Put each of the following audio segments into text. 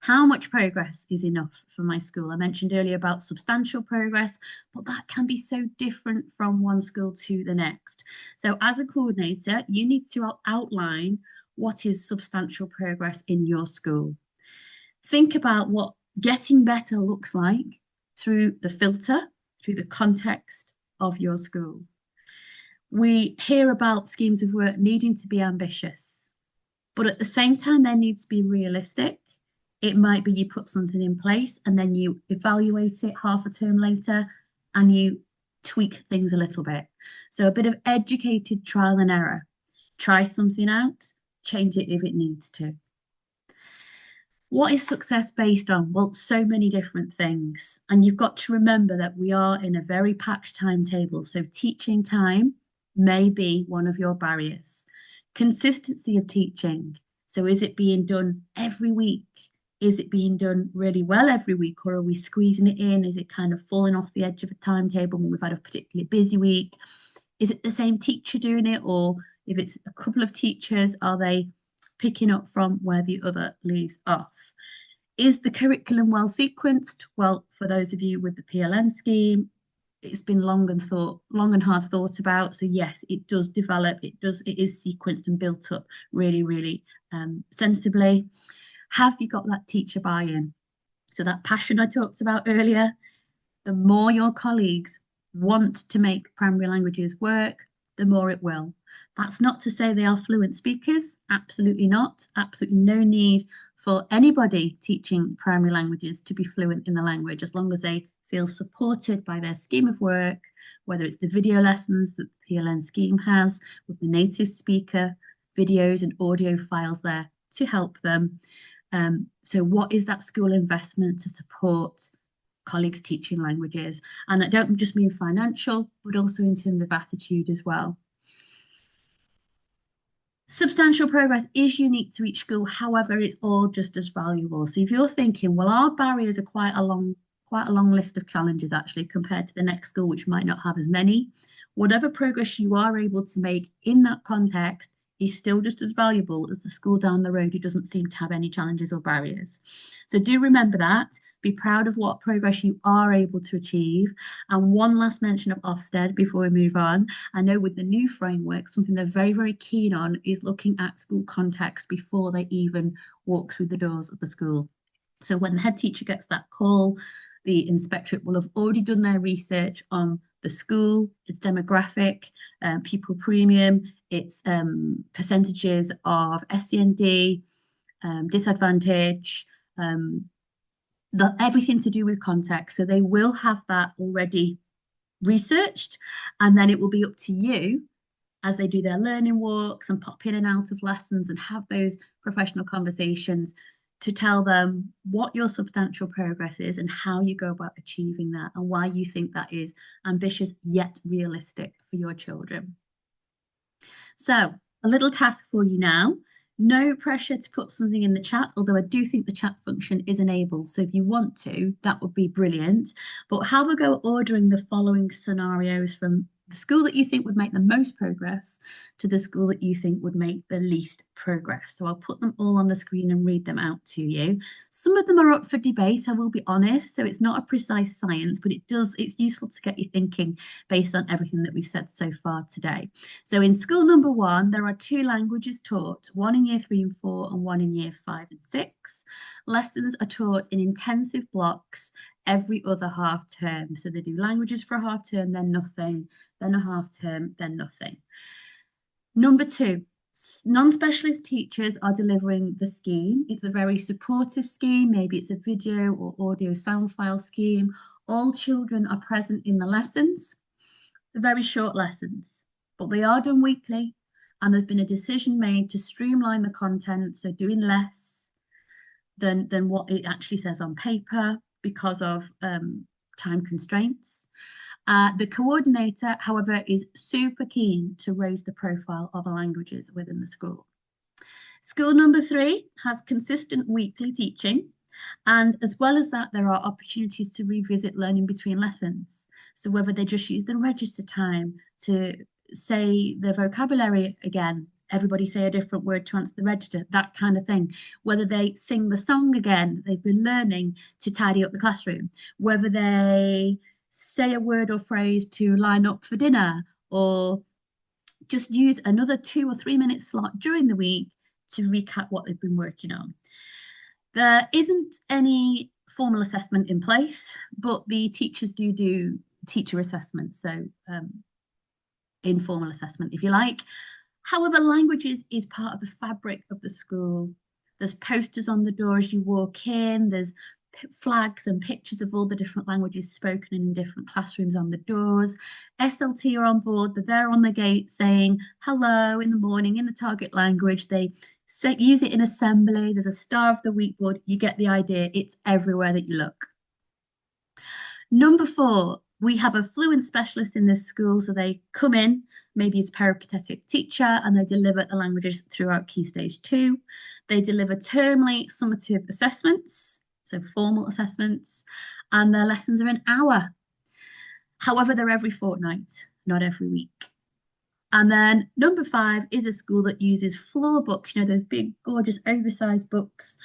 How much progress is enough for my school? I mentioned earlier about substantial progress, but that can be so different from one school to the next. So, as a coordinator, you need to outline what is substantial progress in your school. Think about what getting better looks like through the filter, through the context of your school. We hear about schemes of work needing to be ambitious, but at the same time, they need to be realistic. It might be you put something in place and then you evaluate it half a term later and you tweak things a little bit. So a bit of educated trial and error. Try something out, change it if it needs to. What is success based on? Well, so many different things. And you've got to remember that we are in a very packed timetable. So teaching time may be one of your barriers. Consistency of teaching. So is it being done every week? Is it being done really well every week, or are we squeezing it in? Is it kind of falling off the edge of a timetable when we've had a particularly busy week? Is it the same teacher doing it, or if it's a couple of teachers, are they picking up from where the other leaves off? Is the curriculum well sequenced? Well, for those of you with the PLN scheme, it's been long and hard thought about. So yes, it does develop, it is sequenced and built up really, really sensibly. Have you got that teacher buy-in? So that passion I talked about earlier, the more your colleagues want to make primary languages work, the more it will. That's not to say they are fluent speakers, absolutely not. Absolutely no need for anybody teaching primary languages to be fluent in the language, as long as they feel supported by their scheme of work, whether it's the video lessons that the PLN scheme has with the native speaker, videos and audio files there to help them. So what is that school investment to support colleagues teaching languages? And I don't just mean financial, but also in terms of attitude as well. Substantial progress is unique to each school, however, it's all just as valuable. So if you're thinking, well, our barriers are quite a long list of challenges actually compared to the next school, which might not have as many, whatever progress you are able to make in that context is still just as valuable as the school down the road who doesn't seem to have any challenges or barriers. So do remember that. Be proud of what progress you are able to achieve. And one last mention of Ofsted before we move on. I know with the new framework, something they're very, very keen on is looking at school context before they even walk through the doors of the school. So when the head teacher gets that call, the inspectorate will have already done their research on the school, its demographic, pupil premium, its percentages of SEND, disadvantage, everything to do with context. So they will have that already researched, and then it will be up to you as they do their learning walks and pop in and out of lessons and have those professional conversations to tell them what your substantial progress is and how you go about achieving that and why you think that is ambitious yet realistic for your children. So a little task for you now. No pressure to put something in the chat, although I do think the chat function is enabled. So if you want to, that would be brilliant. But have a go ordering the following scenarios from the school that you think would make the most progress to the school that you think would make the least progress. So I'll put them all on the screen and read them out to you. Some of them are up for debate, I will be honest. So it's not a precise science, but it's useful to get you thinking based on everything that we've said so far today. So in school number 1, there are 2 languages taught, one in year 3 and 4 and one in year 5 and 6. Lessons are taught in intensive blocks every other half term. So they do languages for a half term, then nothing, then a half term, then nothing. Number 2, non-specialist teachers are delivering the scheme. It's a very supportive scheme. Maybe it's a video or audio sound file scheme. All children are present in the lessons. They're very short lessons, but they are done weekly. And there's been a decision made to streamline the content, so doing less than what it actually says on paper because of time constraints. The coordinator, however, is super keen to raise the profile of the languages within the school. School number 3 has consistent weekly teaching. And as well as that, there are opportunities to revisit learning between lessons. So whether they just use the register time to say the vocabulary again everybody say a different word to answer the register, that kind of thing. Whether they sing the song again that they've been learning to tidy up the classroom, whether they say a word or phrase to line up for dinner, or just use another 2 or 3 minute slot during the week to recap what they've been working on. There isn't any formal assessment in place, but the teachers do teacher assessment, so informal assessment, if you like. However, languages is part of the fabric of the school. There's posters on the door as you walk in, there's flags and pictures of all the different languages spoken in different classrooms on the doors. SLT are on board, they're there on the gate saying hello in the morning in the target language. They use it in assembly, there's a Star of the Week board. You get the idea, it's everywhere that you look. Number 4, we have a fluent specialist in this school, so they come in, maybe as a peripatetic teacher, and they deliver the languages throughout Key Stage 2. They deliver termly summative assessments, so formal assessments, and their lessons are an hour. However, they're every fortnight, not every week. And then number 5 is a school that uses floor books, those big, gorgeous, oversized books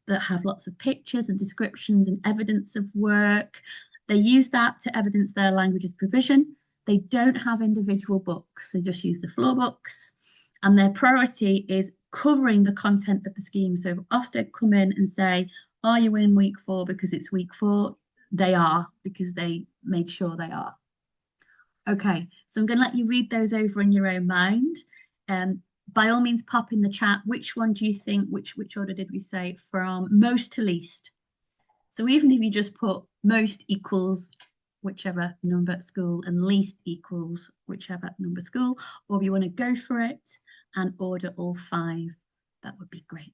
that have lots of pictures and descriptions and evidence of work. They use that to evidence their languages provision. They don't have individual books, they just use the floor books. And their priority is covering the content of the scheme. So if Ofsted come in and say, are you in week 4 because it's week 4? They are, because they made sure they are. Okay, so I'm going to let you read those over in your own mind. By all means, pop in the chat, which one do you think, which order did we say, from most to least? So even if you just put most equals whichever number at school and least equals whichever number school, or if you want to go for it and order all 5, that would be great.